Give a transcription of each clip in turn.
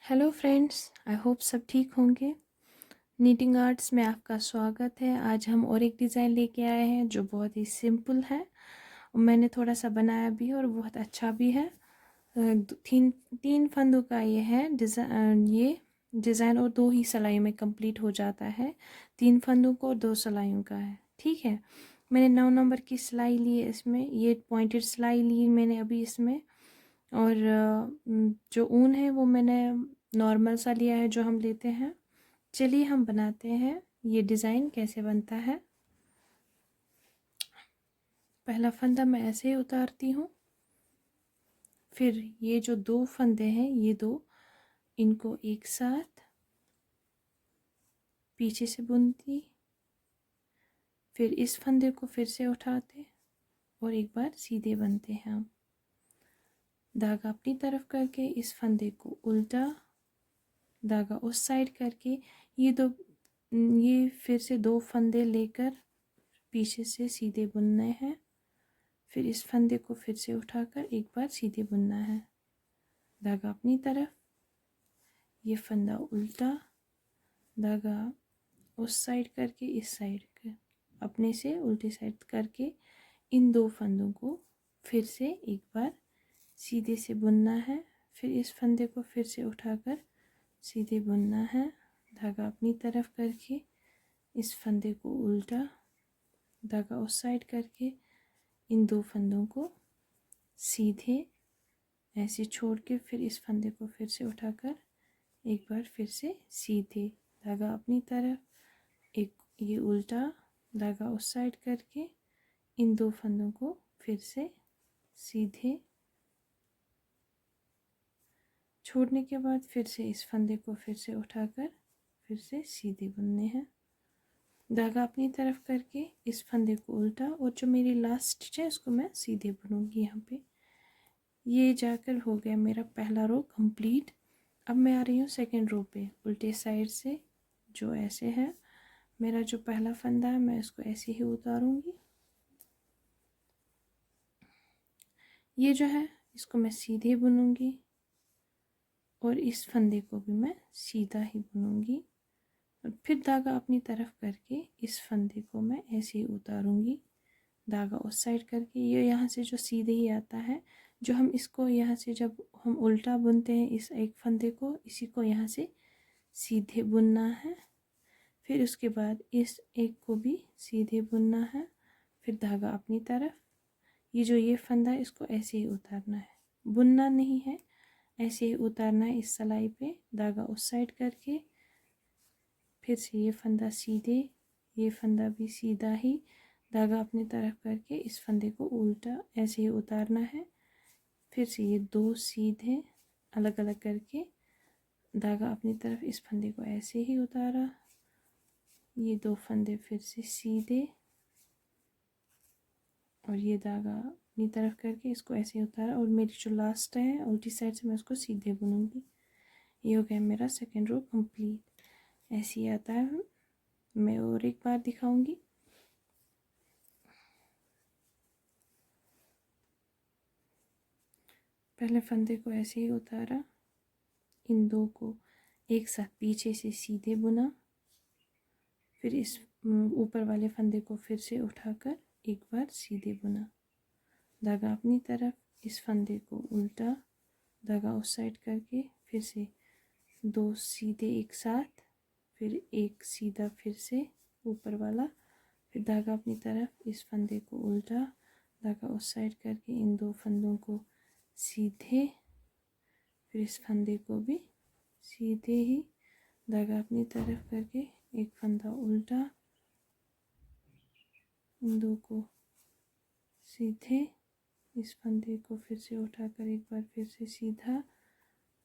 Hello friends, I hope सब ठीक होंगे। नीटिंग आर्ट्स में आपका स्वागत है। आज हम और एक डिज़ाइन लेके आए हैं जो बहुत ही सिंपल है और मैंने थोड़ा सा बनाया भी है और बहुत अच्छा भी है। तीन तीन फंदों का ये है डिज़ाइन और दो ही सिलाइयों में कंप्लीट हो जाता है। तीन फंदों को दो सिलाइयों का है, ठीक है। मैंने 9 नंबर की सिलाई ली है इसमें, ये पॉइंटेड सिलाई ली मैंने अभी इसमें। और जो ऊन है वो मैंने नॉर्मल सा लिया है जो हम लेते हैं। चलिए हम बनाते हैं ये डिज़ाइन कैसे बनता है। पहला फंदा मैं ऐसे ही उतारती हूँ, फिर ये जो दो फंदे हैं ये दो, इनको एक साथ पीछे से बुनती, फिर इस फंदे को फिर से उठाते और एक बार सीधे बनते हैं हम। धागा अपनी तरफ करके इस फंदे को उल्टा, धागा उस साइड करके ये फिर से दो फंदे लेकर पीछे से सीधे बुनने हैं। फिर इस फंदे को फिर से उठाकर एक बार सीधे बुनना है। धागा अपनी तरफ, ये फंदा उल्टा, धागा उस साइड करके इस साइड कर अपने से उल्टी साइड करके इन दो फंदों को फिर से एक बार सीधे से बुनना है। फिर इस फंदे को फिर से उठाकर सीधे बुनना है। धागा अपनी तरफ करके इस फंदे को उल्टा, धागा उस साइड करके इन दो फंदों को सीधे ऐसे छोड़ के फिर इस फंदे को फिर से उठाकर एक बार फिर से सीधे, धागा अपनी तरफ, एक ये उल्टा, धागा उस साइड करके इन दो फंदों को फिर से सीधे छोड़ने के बाद फिर से इस फंदे को फिर से उठाकर फिर से सीधे बुनने हैं। धागा अपनी तरफ करके इस फंदे को उल्टा और जो मेरी लास्ट स्टिच है इसको मैं सीधे बुनूंगी। यहाँ पे ये जाकर हो गया मेरा पहला रो कंप्लीट। अब मैं आ रही हूँ सेकंड रो पे उल्टे साइड से, जो ऐसे है। मेरा जो पहला फंदा है मैं इसको ऐसे ही उतारूंगी। ये जो है इसको मैं सीधे बुनूंगी और इस फंदे को भी मैं सीधा ही बुनूंगी और फिर धागा अपनी तरफ करके इस फंदे को मैं ऐसे ही उतारूंगी। धागा उस साइड करके ये यहाँ से जो सीधे ही आता है, जो हम इसको यहाँ से जब हम उल्टा बुनते हैं इस एक फंदे को, इसी को यहाँ से सीधे बुनना है। फिर उसके बाद इस एक को भी सीधे बुनना है। फिर धागा अपनी तरफ, ये फंदा है इसको ऐसे ही उतारना है, बुनना नहीं है, ऐसे ही उतारना है इस सिलाई पे। धागा उस साइड करके फिर से ये फंदा सीधे, ये फंदा भी सीधा ही, धागा अपनी तरफ करके इस फंदे को उल्टा ऐसे ही उतारना है। फिर से ये दो सीधे अलग अलग करके धागा अपनी तरफ इस फंदे को ऐसे ही उतारा, ये दो फंदे फिर से सीधे और ये धागा अपनी तरफ करके इसको ऐसे उतारा और मेरी जो लास्ट है उल्टी साइड से मैं उसको सीधे बुनूंगी। ये हो गया मेरा सेकंड रो कंप्लीट। ऐसे ही आता है, मैं और एक बार दिखाऊंगी। पहले फंदे को ऐसे ही उतारा, इन दो को एक साथ पीछे से सीधे बुना, फिर इस ऊपर वाले फंदे को फिर से उठाकर एक बार सीधे बुना। धागा अपनी तरफ, इस फंदे को उल्टा, धागा उस साइड करके फिर से दो सीधे एक साथ, फिर एक सीधा फिर से ऊपर वाला, फिर धागा अपनी तरफ, इस फंदे को उल्टा, धागा उस साइड करके इन दो फंदों को सीधे, फिर इस फंदे को भी सीधे ही, धागा अपनी तरफ करके एक फंदा उल्टा, इन दो को सीधे, इस फंदे को फिर से उठाकर एक बार फिर से सीधा,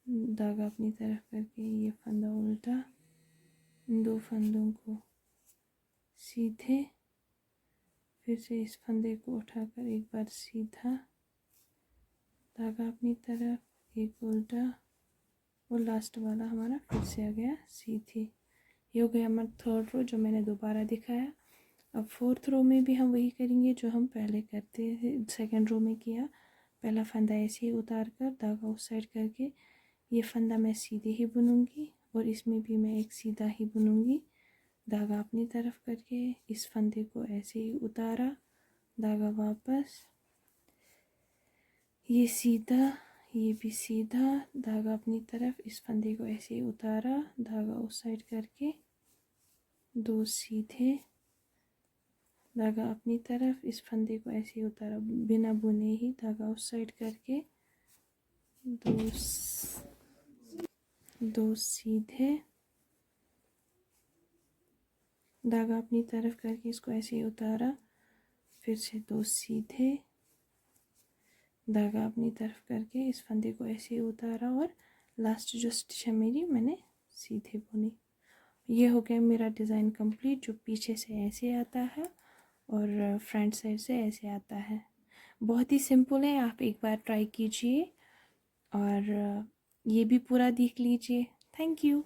धागा अपनी तरफ करके ये फंदा उल्टा, इन दो फंदों को सीधे, फिर से इस फंदे को उठाकर एक बार सीधा, धागा अपनी तरफ एक उल्टा और लास्ट वाला हमारा फिर से आ गया सीधे। ये हो गया हमारा थर्ड रो जो मैंने दोबारा दिखाया। अब फोर्थ रो में भी हम वही करेंगे जो हम पहले करते थे, सेकंड रो में किया। पहला फंदा ऐसे ही उतार कर धागा उस साइड करके ये फंदा मैं सीधे ही बुनूंगी और इसमें भी मैं एक सीधा ही बुनूंगी। धागा अपनी तरफ करके इस फंदे को ऐसे ही उतारा, धागा वापस, ये सीधा, ये भी सीधा, धागा अपनी तरफ, इस फंदे को ऐसे ही उतारा, धागा उस साइड करके, दो सीधे, धागा अपनी तरफ, इस फंदे को ऐसे ही उतारा बिना बुने ही, धागा उस साइड करके, दो सीधे, धागा अपनी तरफ करके इसको ऐसे ही उतारा, फिर से दो सीधे, धागा अपनी तरफ करके इस फंदे को ऐसे ही उतारा और लास्ट जो स्टिच है मेरी मैंने सीधे बुनी। ये हो गया मेरा डिज़ाइन कंप्लीट, जो पीछे से ऐसे आता है और फ्रंट साइड से ऐसे आता है। बहुत ही सिंपल है, आप एक बार ट्राई कीजिए और ये भी पूरा देख लीजिए। Thank you.